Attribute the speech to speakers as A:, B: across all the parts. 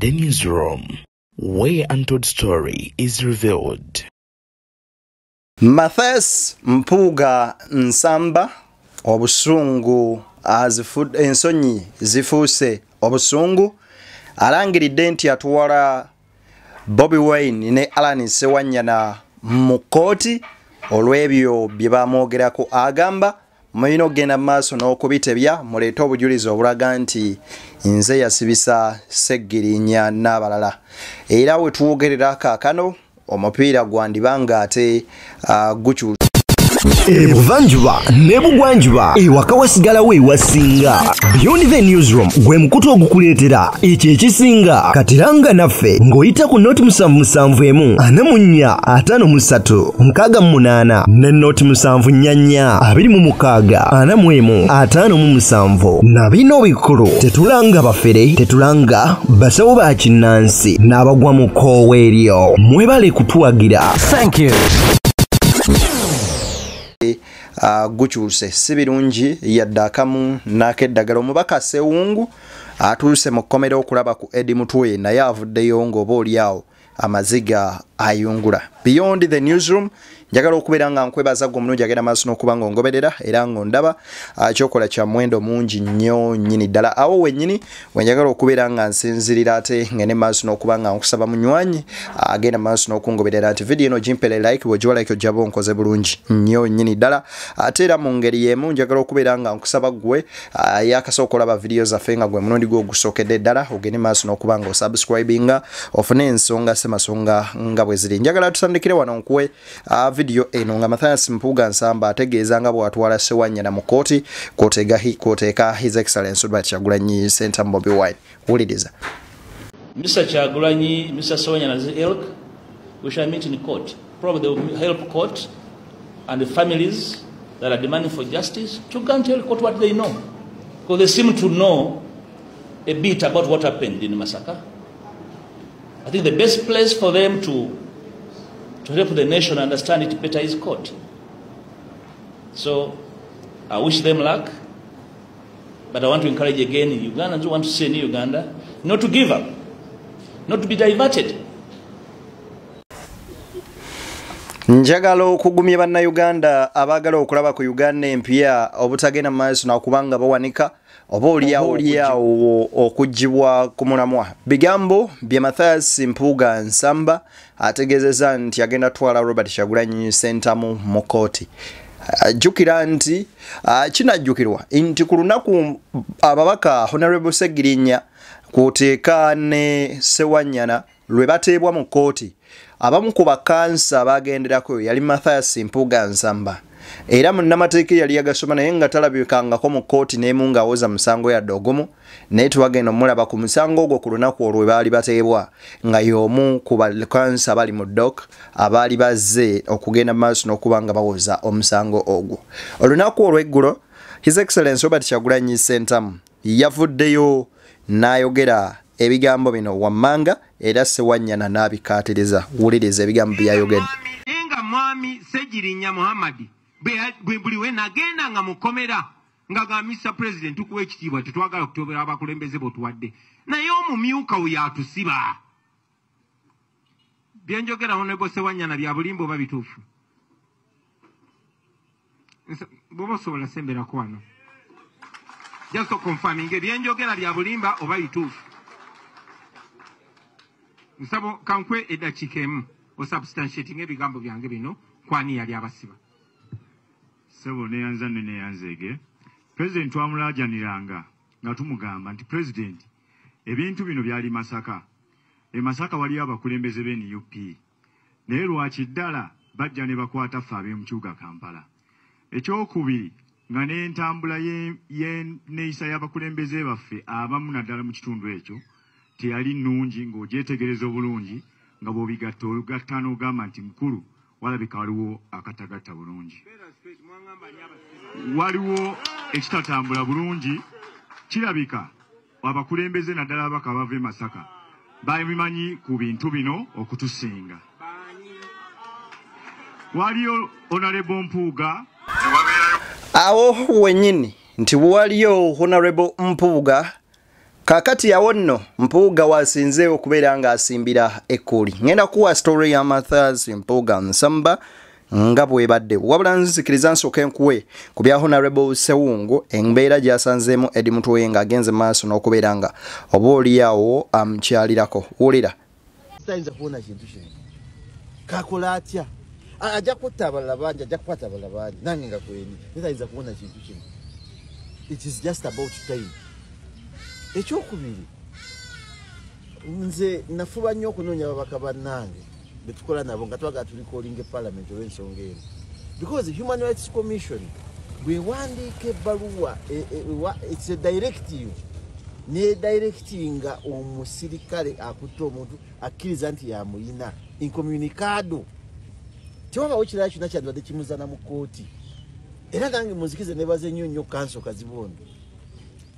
A: The Newsroom, where untold story is revealed.
B: Mathias Mpuuga Nsamba obusungu ensonyi zifuuse obusungu alangiridde nti atwala Bobi Wine ne Alan Sewanyana mu kkooti olw'ebyo bye bamwogerako. Agamba mulina okugenda mu maaso n'okubitebya muleete obujulizi obulaga nti nze yasibisa Seggirinya n'abalala. Era we twogerera kaakano omupiira gwandibanga ate gukyusa.
C: Ebuvanjuba nebugwanjuba ewaka wasigalawo ewasinga. Beyond the Newsroom gwe mukutu ogukuleetera ekyo ekisinga. Katiranga naffe ng'oyita ku noti 771 44 53 ne noti 744 26 45 na bino bikulu tetulanga bafere tetulanga basawo ba kinnansi n'abagwa mu koowa eryo. Mwebale kutuwagira. Thank you.
B: Gukyuse si birungi yadde akamu n'akeddagala. Omubaka Sewungu atuuse mu kkomera okulaba ku Eddie Mutwe naye avuddeyo ng'oba oliawo amaziga ayungula. Beyond the Newsroom njagala okubeera nga nkwebaza gwe omulungi agenda maaso n'okuba ng'ongoberera era ng'ondaba kyokola kya muwendo mungi nnyo nnyini ddala. Awo wennyini wenjagala okubeera nga nsinzirira ate ngende maaso n'okuba nga nkusaba munywanyi agenda maaso n'okungoberera nti video eno gimpere like bw'ogiwa like ojjaba onkoze bulungi nnyo nnyini ddala. Ate era mu ngeri y'emu njagala okubeera nga nkusaba gwe yakasooka olaba video zaffe nga gwe mulundi gwe ogusookedde ddala ogende maaso n'okuba nga osubscribinga ofune ensonga semasonga nga bwe ziri. Njagala tutandikire wano nkuwe video eno nga Mathias Mpuuga Nsamba ategeeza nga bw'atwala Sewanyana mu kkooti kw'oteeka His Excellency Robert Kyagulanyi Ssentamu Bobi Wine. Wuliriza.
D: Mr. Kyagulanyi, Mr. Sewanyana's ilk, we shall meet in court. Probably they will help court and the families that are demanding for justice to go and tell court what they know. Because they seem to know a bit about what happened in Masaka. I think the best place for them to help the nation understand it better is court. So I wish them luck, but I want to encourage again Ugandans who want to stay in Uganda not to give up, not to be diverted.
B: Njagala okugumya bannayuganda abaagala okulaba ku Uganda empya obutagenda maaso nakubanga bawanika oba oliawo okugibwa ku mulamwa. Bigambo bya Mathias Mpuuga Nsamba ategeezezza nti agenda twala Robert Kyagulanyi Ssentamu mu kkooti. Jjukira nti kinajjukirwa nti ku lunaku ababaka Honorable Seggirinya kw'oteeka ne Sewanyana lwe bateebwa mu kkooti, abamu ku bakansa bagenderako yali Mathias Mpuuga Nsamba. Era munnamateeka yali yagasoma naye nga talabikangako mu kkooti n'emu ng'awoza musango yadde ogumu, naye tewagenda omulaba ku musango ogwo ku lunaku olwo baali bateebwa nga y'omu ku bakansa bali mu DOC abaali bazze okugenda maaso n'okuba nga bawoza omusango ogwo. Olunaku olw'eggulo His Excellency Robert Kyagulanyi Ssentamu yavuddeyo n'ayogera ebigambo bino wammanga era Sewanyana n'abikaatiriza. Wuliriza ebigambo byayogedde.
E: Enga mwami Seggirinya Muhammadi bwe buliwe nagenda nga mukomera nga ga Mr. President tukuwa ekitiibwa tetwagala kutobera abakulembeze botuwadde naye omumyuka we yatusiba. Byenjogera Honorable Sewanyana bya bulimbo oba bituufu? Bw'oba osobola semberako wano. Just confirming byenjogera bya bulimba oba bituufu. Nsabo kankwe eddakiika emu osubstantiating ebigambo byange bino kwani yali abasiba.
F: Sebo neyanza neyanzege. President wamulajaniranga nga tumugamba nti President ebintu bino byali Masaka. Masaka wali abakulembeze b'NUP. Naye lwaki ddala bajja ne bakwata ffe ab'omu kibuga Kampala. Ekyokubiri nga n'entambula y'enneeyisa y'abakulembeze baffe abamu naddala mu kitundu ekyo teyali nnungi ng'ogyetegereza obulungi nga bw'obigatta olugatta n'ogamba nti mukulu walabika waliwo akatagatta bulungi. Waliwo ekitatambula bulungi kirabika abakulembeze naddala abaka bava e Masaka babimanyi ku bintu bino okutusinga. Waliyo Honorable Mpuuga awo
B: wennyini nti waliyo Honorable Mpuuga Kakati yawo nno Mpuuga wasinze okubeera nga asimbira ekkuli. Ngenda kuwa story ya Mathias Mpuuga Nsamba nga bwebadde. Wabula nzikiriza nsooke nkuwe ku bya Honorable Sewungu embeera gy'asanzeemu Eddie Mutwe nga agenze maaso n'okubeera nga oba oliawo amukyalirako. Wulira.
G: Tayinza kuwona kintu kino. Kakola atya? Ajja kutta abalala bangi, ajja kukwata abalala bangi. Nange nga kweni. Tayinza kuwona kintu kino. It is just about time. Ekyokubiri, nze nafuba nnyo okunoonya ababaka bannange betukola nabo nga twaga tulikolinga parliament olw'ensonga eno. Because the Human Rights Commission bwewandiika ebbaluwa it's a directive ne directinga omusirikale akutte omuntu akkiriza nti yamuyina incommunicado tewabawo kirala kyonna kyandibadde kimuzana mu kooti. Era nange muzikize nebaze nnyo kanso kazibondo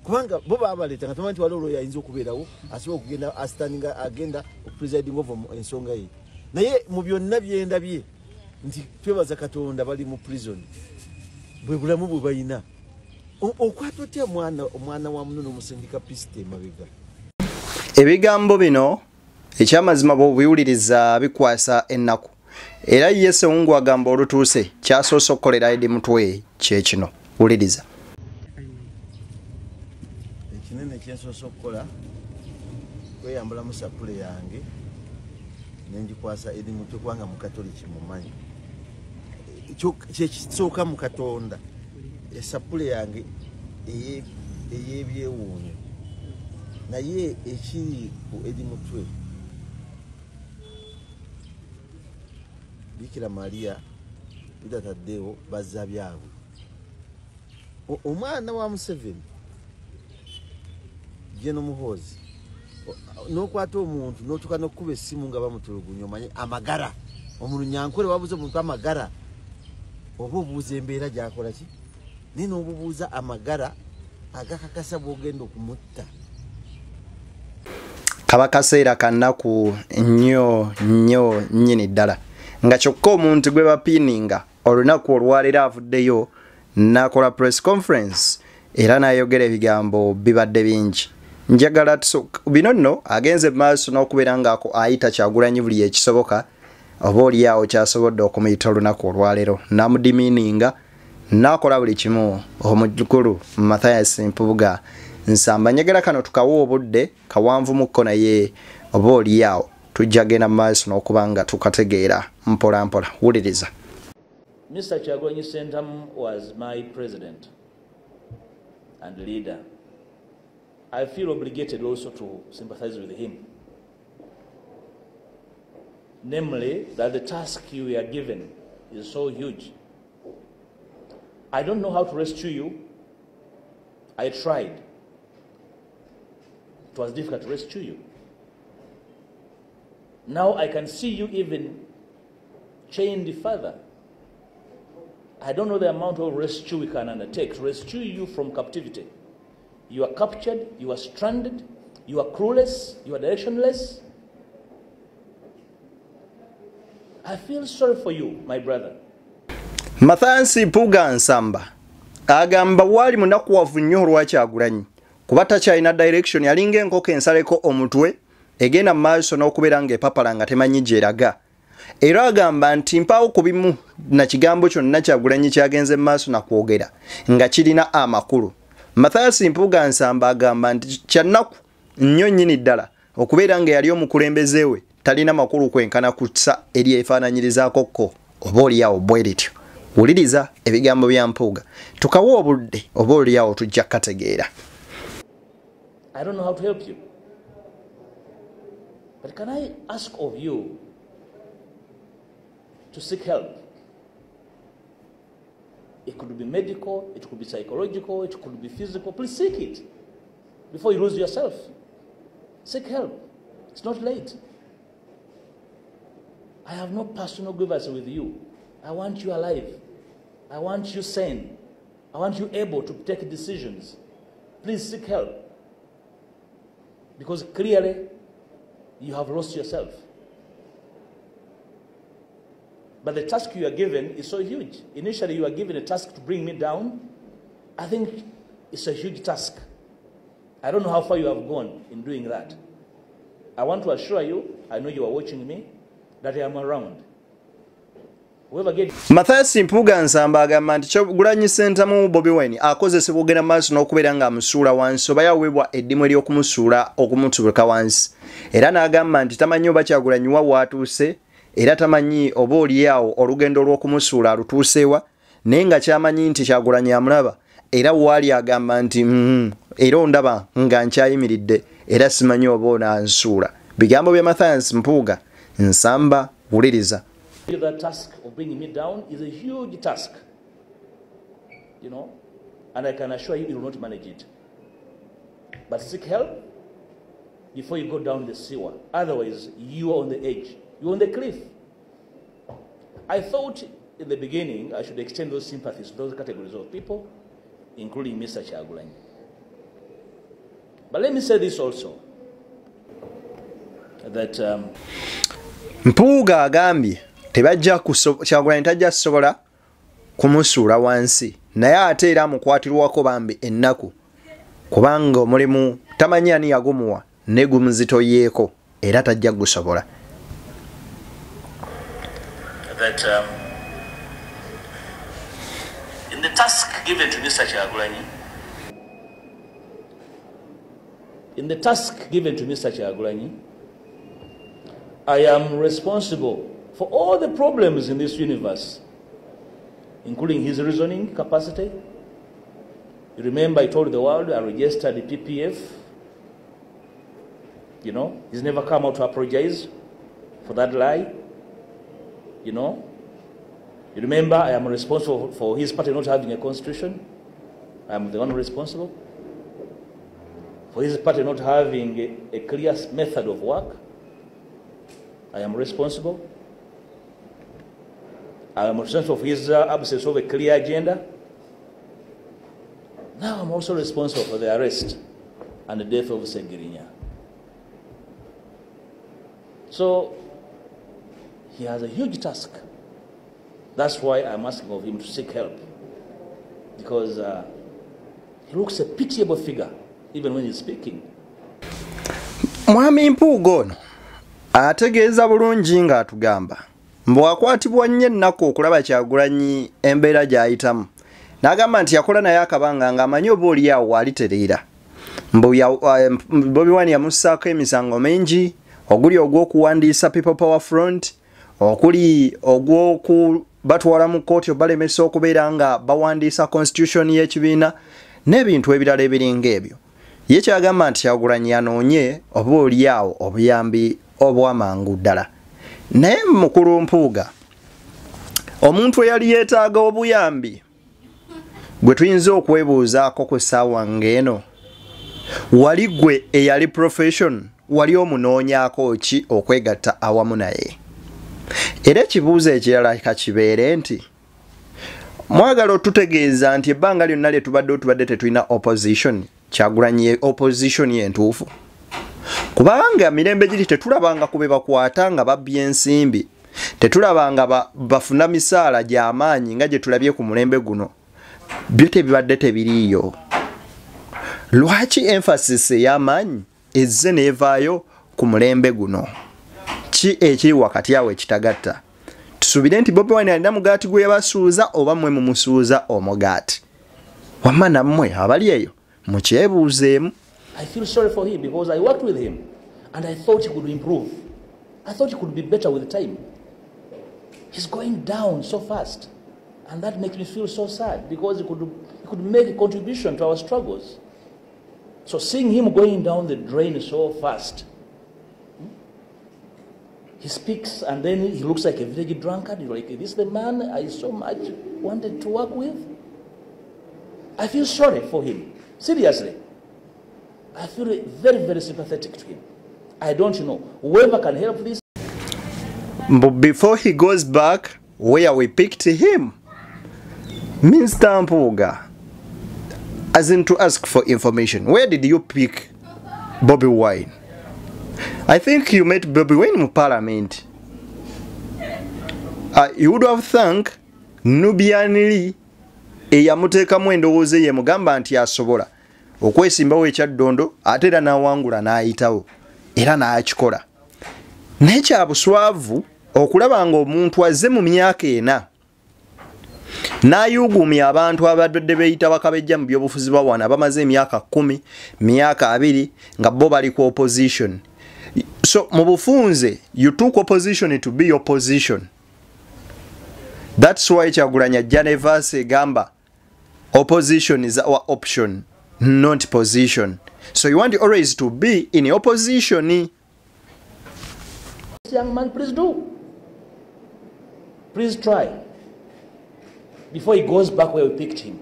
G: kubanga bo babaleta nga tumanyi waliwo yayinza okubeerawo asobola okugenda astanninga agenda okupresiding over ensonga ye. Naye mu byonna byendabye nti twebaza Katonda bali mu prison bwe bulamu bwe bayina. Okwata otya omwana wa muno n'omusindika pisite mabega.
B: Ebigambo bino ekyamazima bw'obiwuliriza bikwasa ennaku. Era ye Sewungu agamba olutuuse kyasoose okukolera Eddie Mutwe kyekino. Wuliriza.
G: Ekinene kyensoose okukola kweyambula mu sapule yange nenjikwasa Eddie Mutwe kubanga mukatoliki mumanyi. Kyekisooka mu Katonda esapule yange eyebyewuunyo naye ekiri ku Eddie Mutwe Bikira Maria bidataddewo bazza byabwe. Omwana wa Museveni Jeno Muhozi n'okwata omuntu n'otuka n'okkuba essimu nga bamutulugunya omanye amagara omulunyankole wabuze omuntu amagara oba obuuza embeera gy'akola ki naye n'obubuuza amagara agakakasa bw'ogenda okumutta.
B: Kaba kaseera kannaku nnyo nnyini ddala nga kyokka omuntu gwe bapiininga olunaku olwaleero avuddeyo n'akola press conference era n'ayogera ebigambo bibadde bingi. Njagala bino nno agenze maaso n'okubeera ng'ako ayita Kyagulanyi buli ekisoboka oba oliawo kyasobodde okumuyita olunaku olwaleero n'amudimiininga n'akola buli kimu omujjukulu Mathias Mpuuga Nsamba. Njagala kano tukawa obudde kawanvu mukko naye oba oliawo tujja genda maaso n'okuba nga tukategeera mpola mpola. Wuliriza.
D: Mr. Kyagulanyi Ssentamu was my president and leader. I feel obligated also to sympathize with him. Namely, that the task you are given is so huge. I don't know how to rescue you. I tried. It was difficult to rescue you. Now I can see you even chained further. I don't know the amount of rescue we can undertake to rescue you from captivity. You are captured, you are stranded, you are clueless, you are directionless. I feel sorry for you, my brother.
B: Mathias Mpuuga Nsamba agamba wali munakuwavu nnyo olwa Kyagulanyi kuba takyalina direction yalinga enkoko ensaleko omutwe egenda mu maaso n'okubeera ng'epapala nga temanyi gy'eraga. Era agamba nti mpaawo ku bimu na kigambo kyonna Kyagulanyi kyagenze mu maaso na kwogera nga kirina amakulu. Mathias Mpuuga Nsamba agamba nti kyannaku nnyo nnyini ddala okubeera nga yali omukulembeze we talina makulu kwenkana kutsa eri efaananyirizaako kko oba oliawo bwe lityo. Wuliriza ebigambo bya Mpuuga tukawa obudde oba oliawo tujja kukategeera.
D: I don't know how to help you. But can I ask of you to seek help? It could be medical, it could be psychological, it could be physical. Please seek it before you lose yourself. Seek help. It's not late. I have no personal grievance with you. I want you alive. I want you sane. I want you able to take decisions. Please seek help. Because clearly, you have lost yourself. But the task you are given is so huge. Initially, you are given a task to bring me down. I think it's a huge task. I don't know how far you have gone in doing that. I want to assure you, I know you are watching me, that I am around.
B: Mathias Mpuuga Nsamba agamba nti Kyagulanyi Ssentamu Bobi Wine akozesebwa okugenda maaso n'okubeera nga amusuula wansi oba yaweebwa eddimu ery'okumusuula okumutubika wansi. Era n'agamba nti tamanyi oba Kyagulanyi wa watuuse era tamanyi oba oliawo olugendo lw'okumusuula alutuuseewa naye nga kyamanyi nti Kyagulanyi amulaba era waali agamba nti era ondaba nga nkyayimiridde era simanyi oba onansuula. Bigambo bya Mathias Mpuuga Nsamba, wuliriza.
D: The task of bringing me down is a huge task, you know, and I can assure you, you will not manage it. But seek help before you go down the sewer. Otherwise, you are on the edge. You're on the cliff. I thought in the beginning I should extend those sympathies to those categories of people, including Mr. Kyagulanyi. But let me say this also, that
B: Mpuuga agambye tebajja Kyagulanyi tajja kusobola kumusuula wansi naye ate era amukwatirwako bambi ennaku kubanga omulimu tamanyi ani yagumuwa ne gumuzitoyeeko era tajja gusobola.
D: That in the task given to Mr. Kyagulanyi, I am responsible for all the problems in this universe, including his reasoning capacity. You remember I told the world I registered the PPF. You know, he's never come out to apologize for that lie. You know, you remember I am responsible for his party not having a constitution. I am the one responsible for his party not having a clear method of work. I am responsible. I am responsible for his absence of a clear agenda. Now I'm also responsible for the arrest and the death of Segirinya. So he has a huge task. That's why I'm asking of him to seek help, because he looks a pitiable figure even when he's speaking.
B: Mwami Mpuuga ono ategeeza bulungi nga atugamba mbu akwatibwa nnyo ennaku okulaba Kyagulanyi embeera gy'ayitamu. N'agamba nti yakola naye akabanga ng'amanyi oba oliawo walitereera. Bobi Wine yamussaako emisango mingi, oguli ogw'okuwandiisa People Power Front, okuli ogw'okubatwala mu kkooti obalemesa okubeera nga bawandiisa constitution y'ekibiina n'ebintu ebirala ebiringa ebyo. Ye kyagamba nti Kyagulanyi anoonye oba oliawo obuyambi obw'amangu ddala. Naye mukulu Mpuuga, omuntu eyali yeetaaga obuyambi gwe tuyinza okwebuuzaako ku ssaawa ng'eno, wali gwe eyali profession, wali omunoonyaako ki okwegatta awamu naye? Era ekibuuzo ekirala kakibeere nti mwagala otutegeeza nti ebbanga lyonna lye tubadde tetulina opposition, Kyagulanyi opposition y'entuufu. Kubanga mirembe giri tetulabanga kube bakwata nga babbye ensimbi, tetulabanga bafuna misaala gy'amaanyi nga gye tulabye ku mulembe guno. Byo tebibadde tebiriiyo. Lwaki emphasis ey'amaanyi ezze neevaayo ku mulembe guno? Ki ekiri wakati awo ekitagatta? Tusuubire nti Bobi Wine alina mugaati gwe yabasuuza oba mmwe mumusuuza omugaati? Wamma nammwe abali eyo mukyebuuzeemu.
D: I feel sorry for him because I worked with him and I thought he could improve. I thought he could be better with time. He's going down so fast, and that makes me feel so sad because he could make a contribution to our struggles. So seeing him going down the drain so fast, he speaks and then he looks like a village drunkard. You're like, this is the man I so much wanted to work with? I feel sorry for him. Seriously. I feel very, very sympathetic to him. I don't know. Whoever can help this.
B: But before he goes back where we picked him, Mr. Mpuuga, as in to ask for information, where did you pick Bobi Wine? I think you met Bobi Wine in Parliament. You would have thanked Nubian Lee eyamuteekamu endowooza ye mugamba nti asobola. okwesimbawo ekyaddondo ate era n'awangula n'ayitawo era n'akikola naye kya buswavu okulaba ng'omuntu azze mu myaka ena n'ayuguumya abantu abadde beeyita bakabejja mu byobufuzi bwa wano abamaze emyaka 10 myaka 2 nga bo bali ku opposition. So mu bufunze you took opposition to be opposition. That's why Kyagulanyi ajja ne verse egamba opposition is our option, not position. So you want always to be in opposition.
D: Young man, please do. Please try. Before he goes back where we picked him.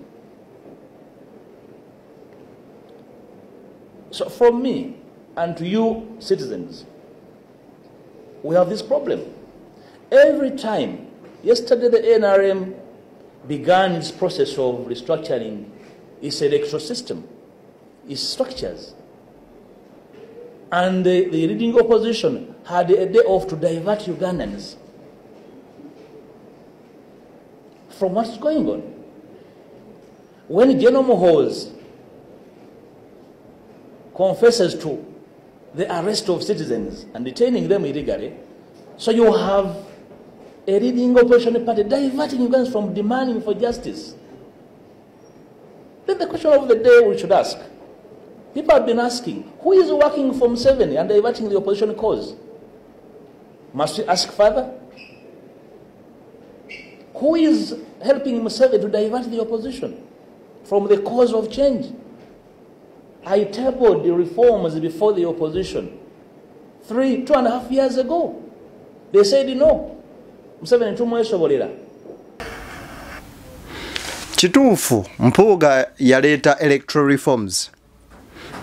D: So from me and to you citizens, we have this problem. Every time, yesterday the NRM began its process of restructuring its electoral system, its structures. And the leading opposition had a day off to divert Ugandans from what's going on. When General Muhoozi confesses to the arrest of citizens and detaining them illegally, so you have a leading opposition party diverting Ugandans from demanding for justice. Then the question of the day we should ask, people have been asking, who is working for Museveni and diverting the opposition cause? Must we ask further? Who is helping Museveni to divert the opposition from the cause of change? I tabled the reforms before the opposition 2.5 years ago. They said no. Museveni tumwesobolera.
B: Kituufu Mpuuga yaleeta electoral reforms.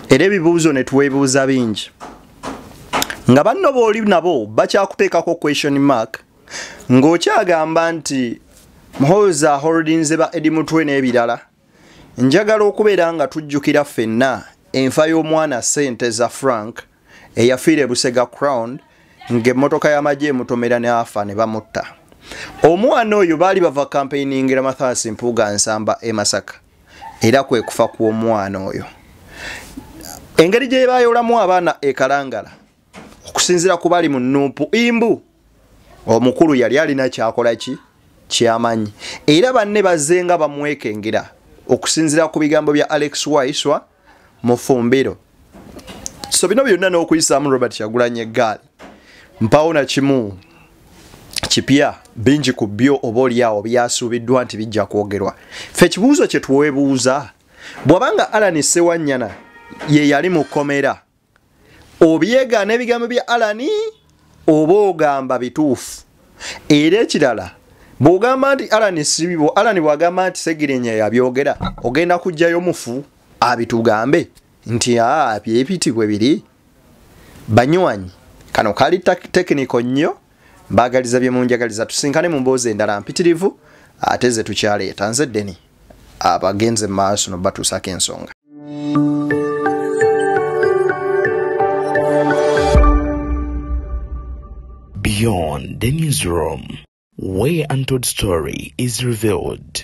B: Era ebibuuzo ne twebuuza bingi. Nga banno booli nabo bakyakuteekako question mark ng'okyagamba nti Muhoozi holdings ba Eddie Mutwe n'ebirala. Njagala okubeera nga tujjukira ffenna enfa y'omwana ssente za Frank eyafiira Busega Crown ng'emmotoka y'amagye emutomera ne afa ne bamutta. Omwana oyo baali bava campaigningira Mathias Mpuuga Nsamba e Masaka. Era kwe kufa kw'omwana oyo. Engeri gye baayolamu abaana e Kalangala okusinziira ku bali mu Nuupu Imbu omukulu yali alina kyakola ki kyamanyi era banne bazzenga bamwekengera okusinziira ku bigambo bya Alex Waiswa mu Fumbiro. So bino byonna n'okuyisaamu Robert Kyagulanyi eggaali mpawo na kimu kipya bingi ku byo oba oliawo byasuubiddwa nti bijja kwogerwa. Ffe ekibuuzo kye twebuuza bw'abanga Alan Ssewanyana ye yali mu kkomera obyegaana ebigambo bya Alani oba ogamba bituufu. Era ekirala bw'ogamba nti Alani sibibo, Alani bw'agamba nti Segirenya yabyogera ogenda kujjayo mufu abitugambe nti byepitibwe biri. Banywanyi kano kali tekiniko nnyo mbaagaliza bye munjagaliza tusinkane mu mboozi endala mpitirivu ate ze tukyaleeta nze Deni abagenze mu maaso no batuusako ensonga.
A: Beyond the newsroom, where untold story is revealed.